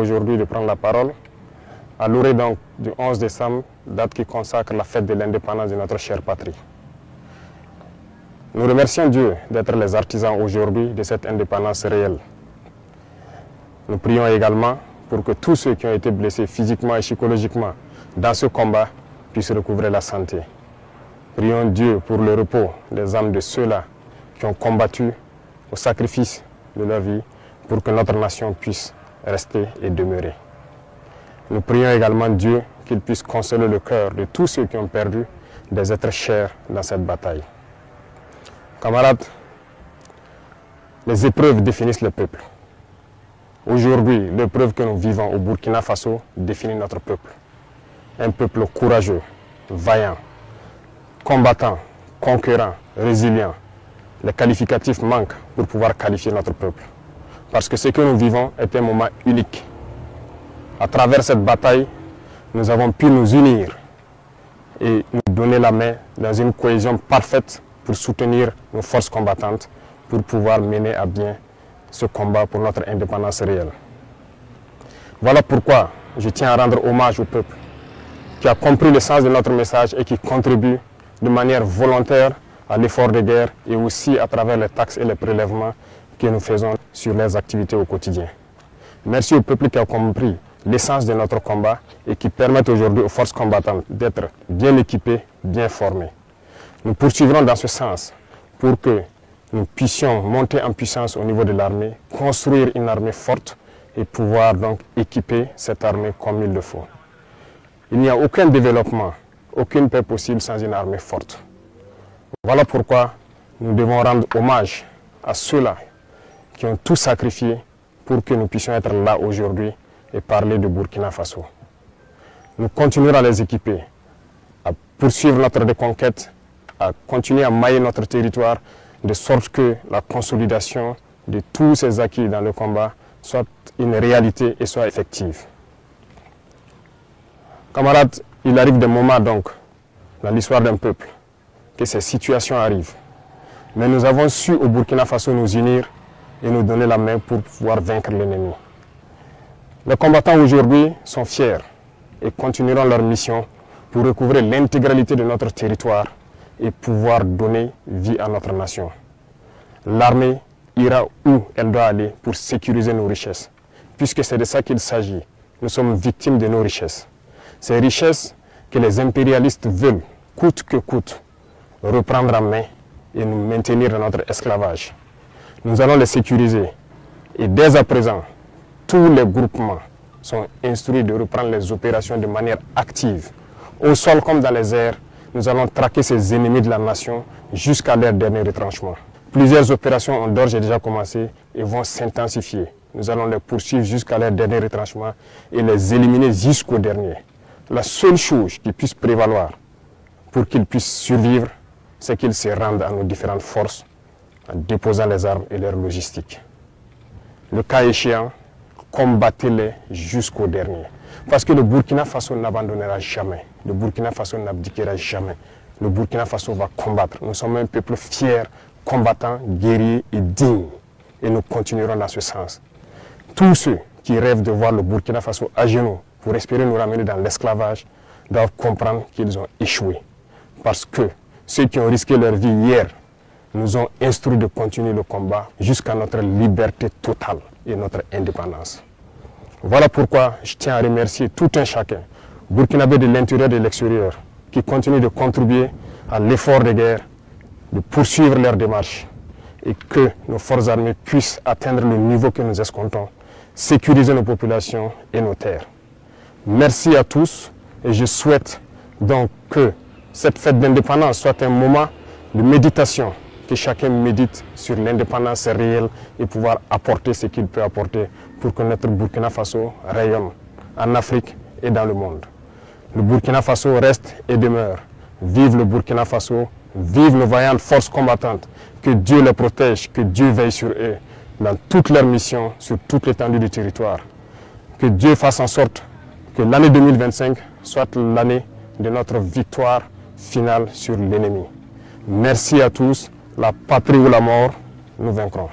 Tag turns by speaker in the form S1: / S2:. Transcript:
S1: Aujourd'hui de prendre la parole à l'orée donc du 11 décembre, date qui consacre la fête de l'indépendance de notre chère patrie. Nous remercions Dieu d'être les artisans aujourd'hui de cette indépendance réelle. Nous prions également pour que tous ceux qui ont été blessés physiquement et psychologiquement dans ce combat puissent recouvrer la santé. Prions Dieu pour le repos des âmes de ceux-là qui ont combattu au sacrifice de leur vie pour que notre nation puisse rester et demeurer. Nous prions également Dieu qu'il puisse consoler le cœur de tous ceux qui ont perdu des êtres chers dans cette bataille. Camarades, les épreuves définissent le peuple. Aujourd'hui, l'épreuve que nous vivons au Burkina Faso définit notre peuple. Un peuple courageux, vaillant, combattant, conquérant, résilient. Les qualificatifs manquent pour pouvoir qualifier notre peuple. Parce que ce que nous vivons est un moment unique. À travers cette bataille, nous avons pu nous unir et nous donner la main dans une cohésion parfaite pour soutenir nos forces combattantes pour pouvoir mener à bien ce combat pour notre indépendance réelle. Voilà pourquoi je tiens à rendre hommage au peuple qui a compris le sens de notre message et qui contribue de manière volontaire à l'effort de guerre et aussi à travers les taxes et les prélèvements que nous faisons sur les activités au quotidien. Merci au peuple qui a compris l'essence de notre combat et qui permettent aujourd'hui aux forces combattantes d'être bien équipées, bien formées. Nous poursuivrons dans ce sens pour que nous puissions monter en puissance au niveau de l'armée, construire une armée forte et pouvoir donc équiper cette armée comme il le faut. Il n'y a aucun développement, aucune paix possible sans une armée forte. Voilà pourquoi nous devons rendre hommage à ceux-là qui ont tout sacrifié pour que nous puissions être là aujourd'hui et parler de Burkina Faso. Nous continuerons à les équiper, à poursuivre notre reconquête, à continuer à mailler notre territoire de sorte que la consolidation de tous ces acquis dans le combat soit une réalité et soit effective. Camarades, il arrive des moments donc dans l'histoire d'un peuple que ces situations arrivent. Mais nous avons su au Burkina Faso nous unir et nous donner la main pour pouvoir vaincre l'ennemi. Les combattants aujourd'hui sont fiers et continueront leur mission pour recouvrer l'intégralité de notre territoire et pouvoir donner vie à notre nation. L'armée ira où elle doit aller pour sécuriser nos richesses, puisque c'est de ça qu'il s'agit. Nous sommes victimes de nos richesses. Ces richesses que les impérialistes veulent, coûte que coûte, reprendre en main et nous maintenir dans notre esclavage. Nous allons les sécuriser et dès à présent, tous les groupements sont instruits de reprendre les opérations de manière active. Au sol comme dans les airs, nous allons traquer ces ennemis de la nation jusqu'à leur dernier retranchement. Plusieurs opérations ont d'ores et déjà commencé et vont s'intensifier. Nous allons les poursuivre jusqu'à leur dernier retranchement et les éliminer jusqu'au dernier. La seule chose qui puisse prévaloir pour qu'ils puissent survivre, c'est qu'ils se rendent à nos différentes forces en déposant les armes et leur logistique. Le cas échéant, combattez-les jusqu'au dernier. Parce que le Burkina Faso n'abandonnera jamais. Le Burkina Faso n'abdiquera jamais. Le Burkina Faso va combattre. Nous sommes un peuple fier, combattant, guerrier et digne. Et nous continuerons dans ce sens. Tous ceux qui rêvent de voir le Burkina Faso à genoux pour espérer nous ramener dans l'esclavage doivent comprendre qu'ils ont échoué. Parce que ceux qui ont risqué leur vie hier nous ont instruits de continuer le combat jusqu'à notre liberté totale et notre indépendance. Voilà pourquoi je tiens à remercier tout un chacun, burkinabé de l'intérieur et de l'extérieur, qui continuent de contribuer à l'effort de guerre, de poursuivre leur démarche et que nos forces armées puissent atteindre le niveau que nous escomptons, sécuriser nos populations et nos terres. Merci à tous et je souhaite donc que cette fête d'indépendance soit un moment de méditation, que chacun médite sur l'indépendance réelle et pouvoir apporter ce qu'il peut apporter pour que notre Burkina Faso rayonne en Afrique et dans le monde. Le Burkina Faso reste et demeure. Vive le Burkina Faso, vive nos vaillantes forces combattantes. Que Dieu les protège, que Dieu veille sur eux dans toutes leurs missions, sur toute l'étendue du territoire. Que Dieu fasse en sorte que l'année 2025 soit l'année de notre victoire finale sur l'ennemi. Merci à tous. La patrie ou la mort, nous vaincrons.